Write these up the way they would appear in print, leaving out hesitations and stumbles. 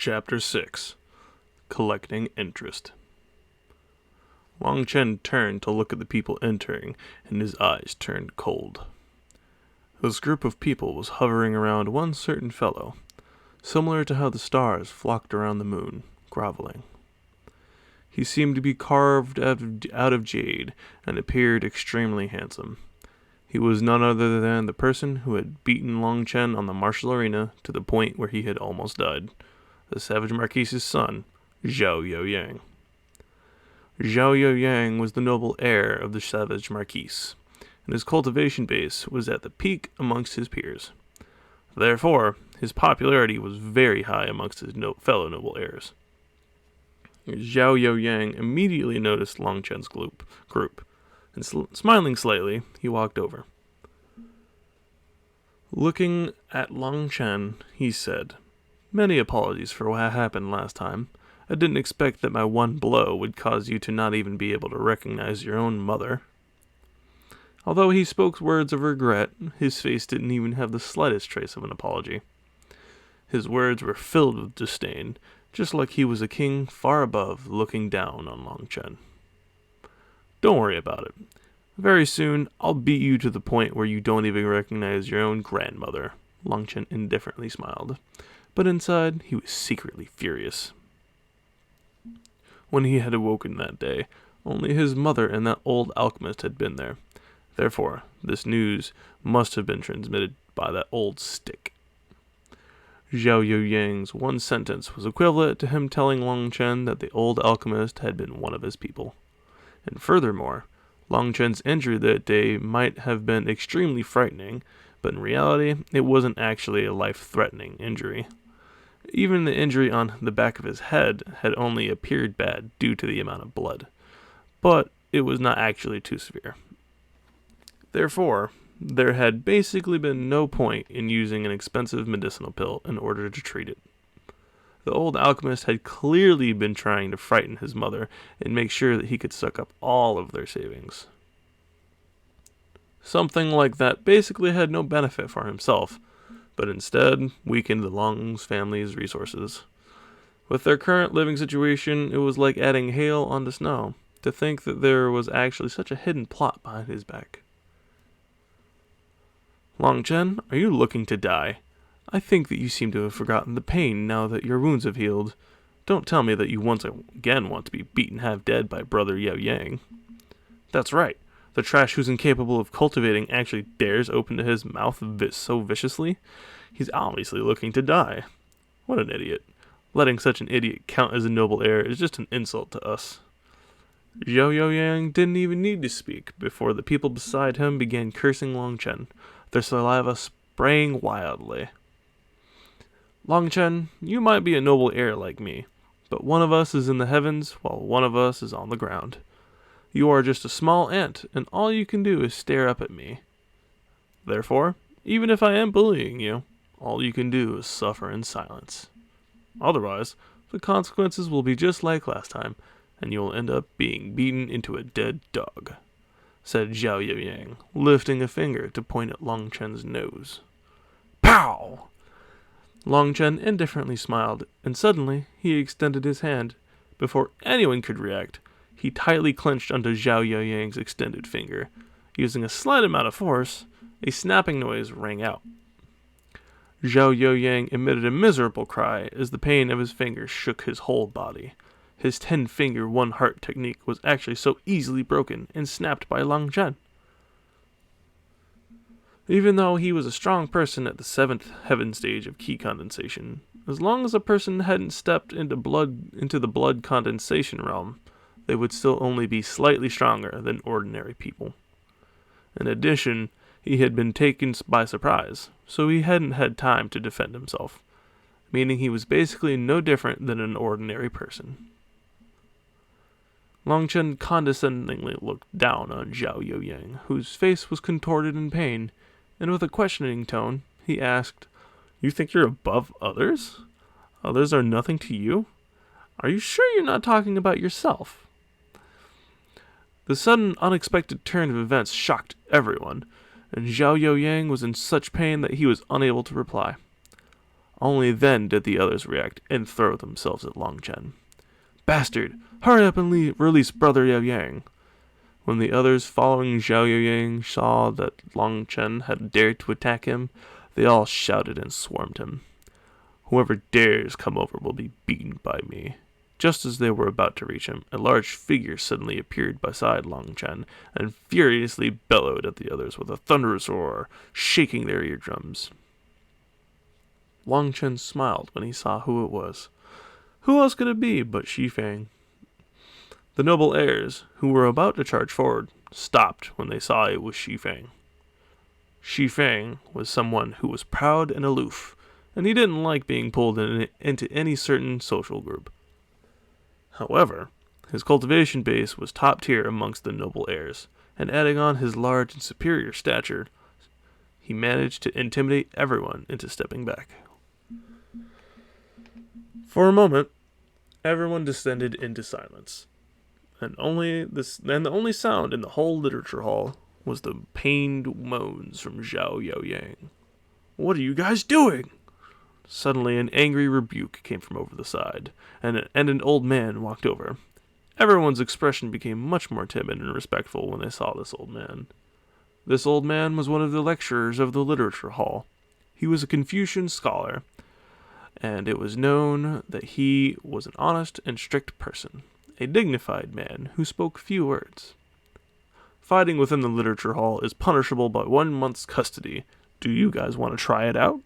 Chapter 6. Collecting Interest. Long Chen turned to look at the people entering, and his eyes turned cold. This group of people was hovering around one certain fellow, similar to how the stars flocked around the moon, groveling. He seemed to be carved out of jade, and appeared extremely handsome. He was none other than the person who had beaten Long Chen on the martial arena to the point where he had almost died. The Savage Marquise's son, Zhao Youyang. Zhao Youyang was the noble heir of the Savage Marquise, and his cultivation base was at the peak amongst his peers. Therefore, his popularity was very high amongst his fellow noble heirs. Zhao Youyang immediately noticed Long Chen's group, and smiling slightly, he walked over. Looking at Long Chen, he said, "Many apologies for what happened last time. I didn't expect that my one blow would cause you to not even be able to recognize your own mother." Although he spoke words of regret, his face didn't even have the slightest trace of an apology. His words were filled with disdain, just like he was a king far above looking down on Long Chen. "Don't worry about it. Very soon, I'll beat you to the point where you don't even recognize your own grandmother," Long Chen indifferently smiled. But inside, he was secretly furious. When he had awoken that day, only his mother and that old alchemist had been there. Therefore, this news must have been transmitted by that old stick. Zhao Youyang's one sentence was equivalent to him telling Long Chen that the old alchemist had been one of his people. And furthermore, Long Chen's injury that day might have been extremely frightening, but in reality, it wasn't actually a life-threatening injury. Even the injury on the back of his head had only appeared bad due to the amount of blood, but it was not actually too severe. Therefore, there had basically been no point in using an expensive medicinal pill in order to treat it. The old alchemist had clearly been trying to frighten his mother and make sure that he could suck up all of their savings. Something like that basically had no benefit for himself, but instead weakened the Long family's resources. With their current living situation, it was like adding hail onto snow, to think that there was actually such a hidden plot behind his back. "Long Chen, are you looking to die? I think that you seem to have forgotten the pain now that your wounds have healed. Don't tell me that you once again want to be beaten half dead by Brother Youyang." "That's right. The trash who's incapable of cultivating actually dares open his mouth so viciously. He's obviously looking to die. What an idiot. Letting such an idiot count as a noble heir is just an insult to us." Zhao Youyang didn't even need to speak before the people beside him began cursing Long Chen, their saliva spraying wildly. "Long Chen, you might be a noble heir like me, but one of us is in the heavens while one of us is on the ground. You are just a small ant, and all you can do is stare up at me. Therefore, even if I am bullying you, all you can do is suffer in silence. Otherwise, the consequences will be just like last time, and you will end up being beaten into a dead dog," said Zhao Youyang, lifting a finger to point at Long Chen's nose. Pow! Long Chen indifferently smiled, and suddenly he extended his hand. Before anyone could react, he tightly clenched onto Zhao Youyang's extended finger. Using a slight amount of force, a snapping noise rang out. Zhao Youyang emitted a miserable cry as the pain of his finger shook his whole body. His 10-finger one-heart technique was actually so easily broken and snapped by Long Chen. Even though he was a strong person at the 7th heaven stage of ki condensation, as long as a person hadn't stepped into the blood condensation realm, they would still only be slightly stronger than ordinary people. In addition, he had been taken by surprise, so he hadn't had time to defend himself, meaning he was basically no different than an ordinary person. Long Chen condescendingly looked down on Zhao Youyang, whose face was contorted in pain, and with a questioning tone, he asked, "You think you're above others? Others are nothing to you? Are you sure you're not talking about yourself?" The sudden, unexpected turn of events shocked everyone, and Zhao Youyang was in such pain that he was unable to reply. Only then did the others react and throw themselves at Long Chen. "Bastard! Hurry up and release Brother Yao Yang!" When the others following Zhao Yang saw that Long Chen had dared to attack him, they all shouted and swarmed him. "Whoever dares come over will be beaten by me." Just as they were about to reach him, a large figure suddenly appeared beside Long Chen and furiously bellowed at the others with a thunderous roar, shaking their eardrums. Long Chen smiled when he saw who it was. Who else could it be but Xifeng? The noble heirs, who were about to charge forward, stopped when they saw it was Xifeng. Xifeng was someone who was proud and aloof, and he didn't like being pulled into any certain social group. However, his cultivation base was top tier amongst the noble heirs, and adding on his large and superior stature, he managed to intimidate everyone into stepping back. For a moment, everyone descended into silence, and the only sound in the whole literature hall was the pained moans from Zhao Yang. "What are you guys doing?" Suddenly, an angry rebuke came from over the side, and an old man walked over. Everyone's expression became much more timid and respectful when they saw this old man. This old man was one of the lecturers of the literature hall. He was a Confucian scholar, and it was known that he was an honest and strict person, a dignified man who spoke few words. Fighting within the literature hall is punishable by 1 month's custody. Do you guys want to try it out?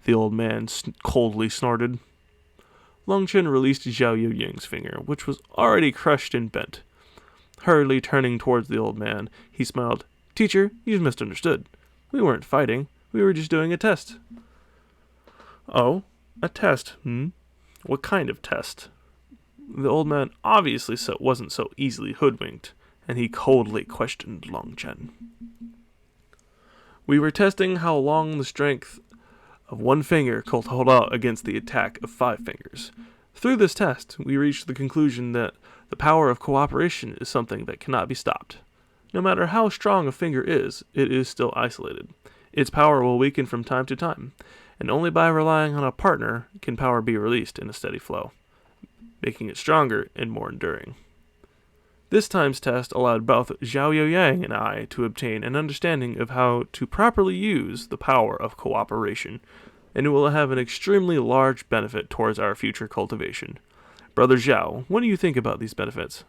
The old man coldly snorted. Long Chen released Zhao Yang's finger, which was already crushed and bent. Hurriedly turning towards the old man, he smiled. "Teacher, you've misunderstood. We weren't fighting. We were just doing a test." "Oh, a test, What kind of test?" The old man obviously wasn't so easily hoodwinked, and he coldly questioned Long Chen. "We were testing how long the strength of 1 finger could hold out against the attack of 5 fingers. Through this test, we reached the conclusion that the power of cooperation is something that cannot be stopped. No matter how strong a finger is, it is still isolated. Its power will weaken from time to time, and only by relying on a partner can power be released in a steady flow, making it stronger and more enduring. This time's test allowed both Zhao Yang and I to obtain an understanding of how to properly use the power of cooperation, and it will have an extremely large benefit towards our future cultivation. Brother Zhao, what do you think about these benefits,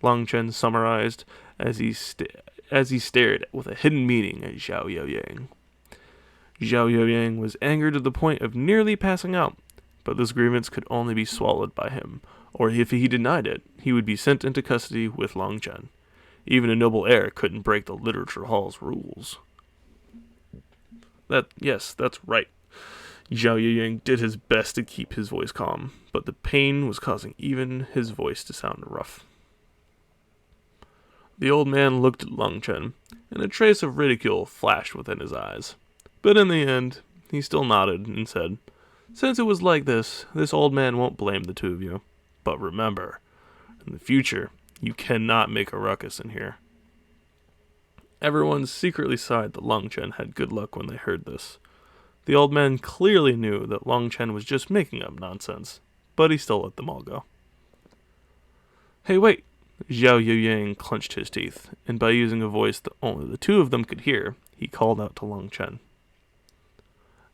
Long Chen summarized as he stared with a hidden meaning at Zhao Yang. Zhao Yang was angered to the point of nearly passing out, but this grievance could only be swallowed by him, or if he denied it, he would be sent into custody with Long Chen. Even a noble heir couldn't break the literature hall's rules. Yes, that's right. Zhao Yang did his best to keep his voice calm, but the pain was causing even his voice to sound rough. The old man looked at Long Chen, and a trace of ridicule flashed within his eyes. But in the end, he still nodded and said, "Since it was like this old man won't blame the 2 of you. But remember, in the future, you cannot make a ruckus in here." Everyone secretly sighed that Long Chen had good luck when they heard this. The old man clearly knew that Long Chen was just making up nonsense, but he still let them all go. "Hey, wait!" Zhao Yang clenched his teeth, and by using a voice that only the 2 of them could hear, he called out to Long Chen.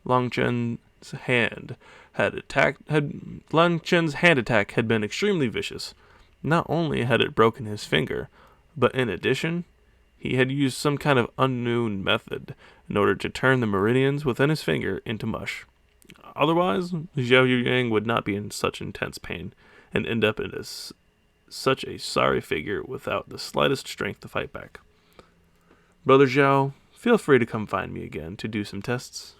Long Chen's hand attack had been extremely vicious. Not only had it broken his finger, but in addition, he had used some kind of unknown method in order to turn the meridians within his finger into mush. Otherwise, Zhao Yang would not be in such intense pain and end up in such a sorry figure without the slightest strength to fight back. Brother Zhao, feel free to come find me again to do some tests.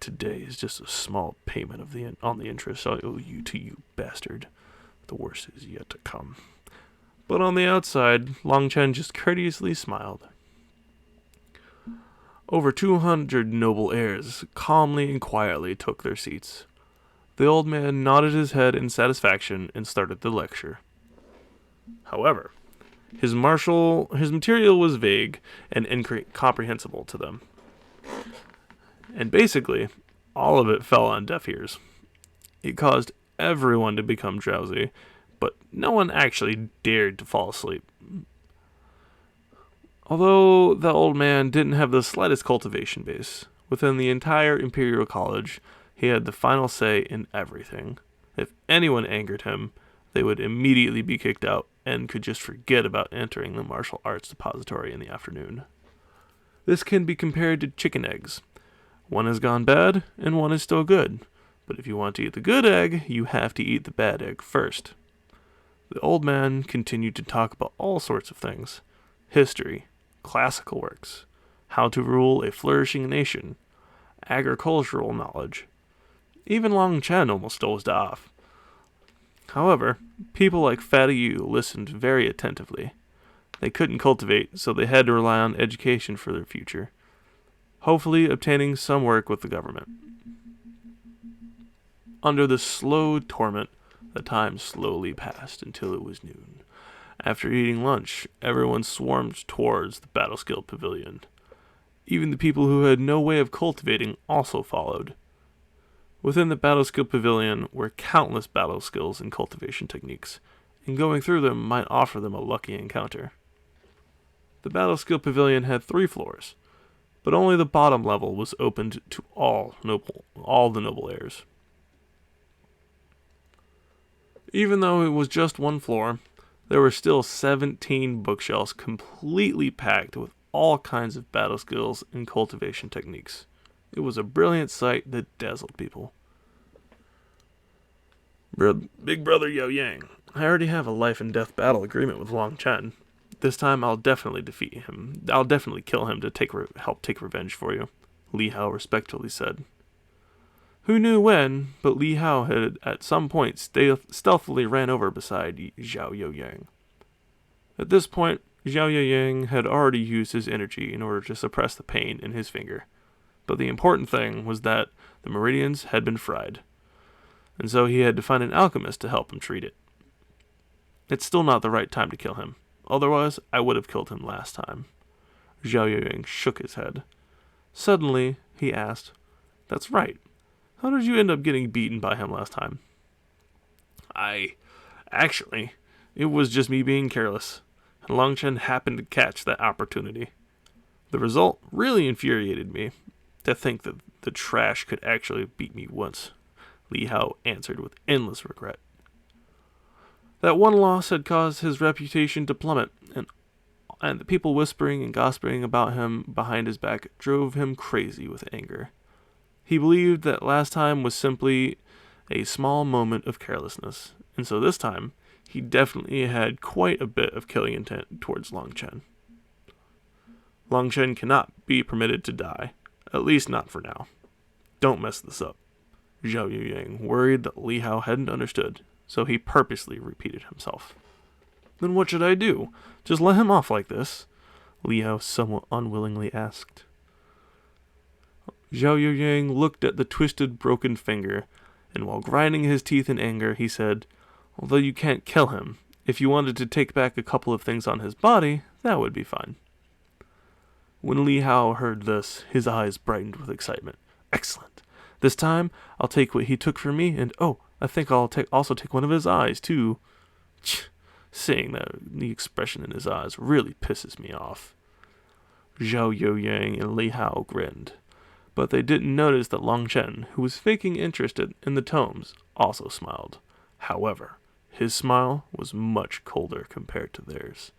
Today is just a small payment on the interest I owe you to you, bastard. The worst is yet to come. But on the outside, Long Chen just courteously smiled. Over 200 noble heirs calmly and quietly took their seats. The old man nodded his head in satisfaction and started the lecture. However, his material was vague and incomprehensible to them. And basically, all of it fell on deaf ears. It caused everyone to become drowsy, but no one actually dared to fall asleep. Although the old man didn't have the slightest cultivation base, within the entire Imperial College, he had the final say in everything. If anyone angered him, they would immediately be kicked out and could just forget about entering the martial arts depository in the afternoon. This can be compared to chicken eggs. One has gone bad, and one is still good. But if you want to eat the good egg, you have to eat the bad egg first. The old man continued to talk about all sorts of things. History, classical works, how to rule a flourishing nation, agricultural knowledge. Even Long Chen almost dozed off. However, people like Fatty Yu listened very attentively. They couldn't cultivate, so they had to rely on education for their future, hopefully obtaining some work with the government. Under the slow torment, the time slowly passed until it was noon. After eating lunch, everyone swarmed towards the battle skill pavilion. Even the people who had no way of cultivating also followed. Within the battle skill pavilion were countless battle skills and cultivation techniques, and going through them might offer them a lucky encounter. The battle skill pavilion had 3 floors, but only the bottom level was opened to all the noble heirs. Even though it was just 1 floor, there were still 17 bookshelves completely packed with all kinds of battle skills and cultivation techniques. It was a brilliant sight that dazzled people. Big brother Yao Yang, I already have a life and death battle agreement with Long Chen. This time I'll definitely defeat him. I'll definitely kill him to help take revenge for you, Li Hao respectfully said. Who knew when, but Li Hao had at some point stealthily ran over beside Zhao Youyang. At this point, Zhao Youyang had already used his energy in order to suppress the pain in his finger. But the important thing was that the meridians had been fried, and so he had to find an alchemist to help him treat it. It's still not the right time to kill him. Otherwise, I would have killed him last time. Zhao Youyang shook his head. Suddenly, he asked, That's right. How did you end up getting beaten by him last time? Actually, it was just me being careless, and Long Chen happened to catch that opportunity. The result really infuriated me. To think that the trash could actually beat me once, Li Hao answered with endless regret. That one loss had caused his reputation to plummet, and the people whispering and gossiping about him behind his back drove him crazy with anger. He believed that last time was simply a small moment of carelessness, and so this time, he definitely had quite a bit of killing intent towards Long Chen. Long Chen cannot be permitted to die, at least not for now. Don't mess this up. Zhao Youyang worried that Li Hao hadn't understood, so he purposely repeated himself. Then what should I do? Just let him off like this? Li Hao somewhat unwillingly asked. Zhao Youyang looked at the twisted, broken finger, and while grinding his teeth in anger, he said, Although you can't kill him, if you wanted to take back a couple of things on his body, that would be fine. When Li Hao heard this, his eyes brightened with excitement. Excellent. This time, I'll take what he took from me, and I think I'll also take one of his eyes, too. Seeing that, the expression in his eyes really pisses me off. Zhao Youyang and Li Hao grinned, but they didn't notice that Long Chen, who was faking interest in the tomes, also smiled. However, his smile was much colder compared to theirs,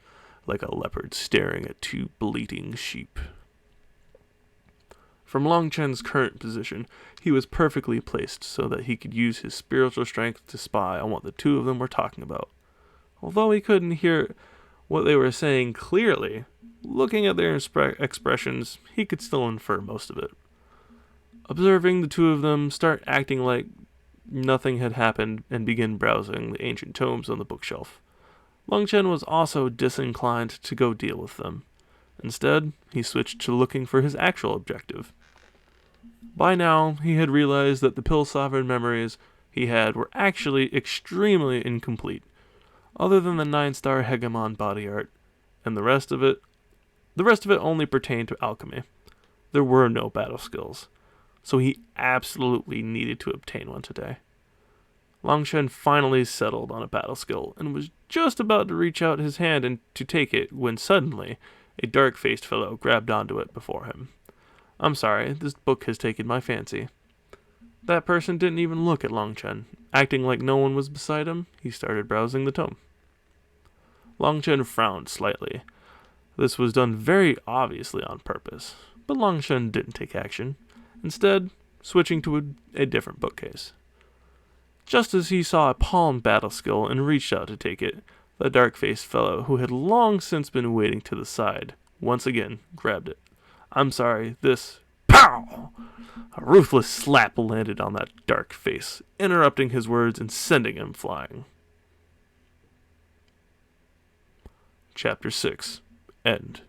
like a leopard staring at 2 bleating sheep. From Long Chen's current position, he was perfectly placed so that he could use his spiritual strength to spy on what the 2 of them were talking about. Although he couldn't hear what they were saying clearly, looking at their expressions, he could still infer most of it. Observing the 2 of them start acting like nothing had happened and begin browsing the ancient tomes on the bookshelf, Long Chen was also disinclined to go deal with them. Instead, he switched to looking for his actual objective. By now, he had realized that the Pill Sovereign memories he had were actually extremely incomplete, other than the 9-star Hegemon body art, and the rest of it only pertained to alchemy. There were no battle skills. so he absolutely needed to obtain one today. Long Chen finally settled on a battle skill and was just about to reach out his hand and to take it when suddenly a dark-faced fellow grabbed onto it before him. "I'm sorry, this book has taken my fancy." That person didn't even look at Long Chen. Acting like no one was beside him, he started browsing the tome. Long Chen frowned slightly. This was done very obviously on purpose, but Long Chen didn't take action, instead switching to a different bookcase. Just as he saw a palm battle skill and reached out to take it, the dark-faced fellow, who had long since been waiting to the side, once again grabbed it. "I'm sorry, this..." Pow! A ruthless slap landed on that dark face, interrupting his words and sending him flying. Chapter 6. End.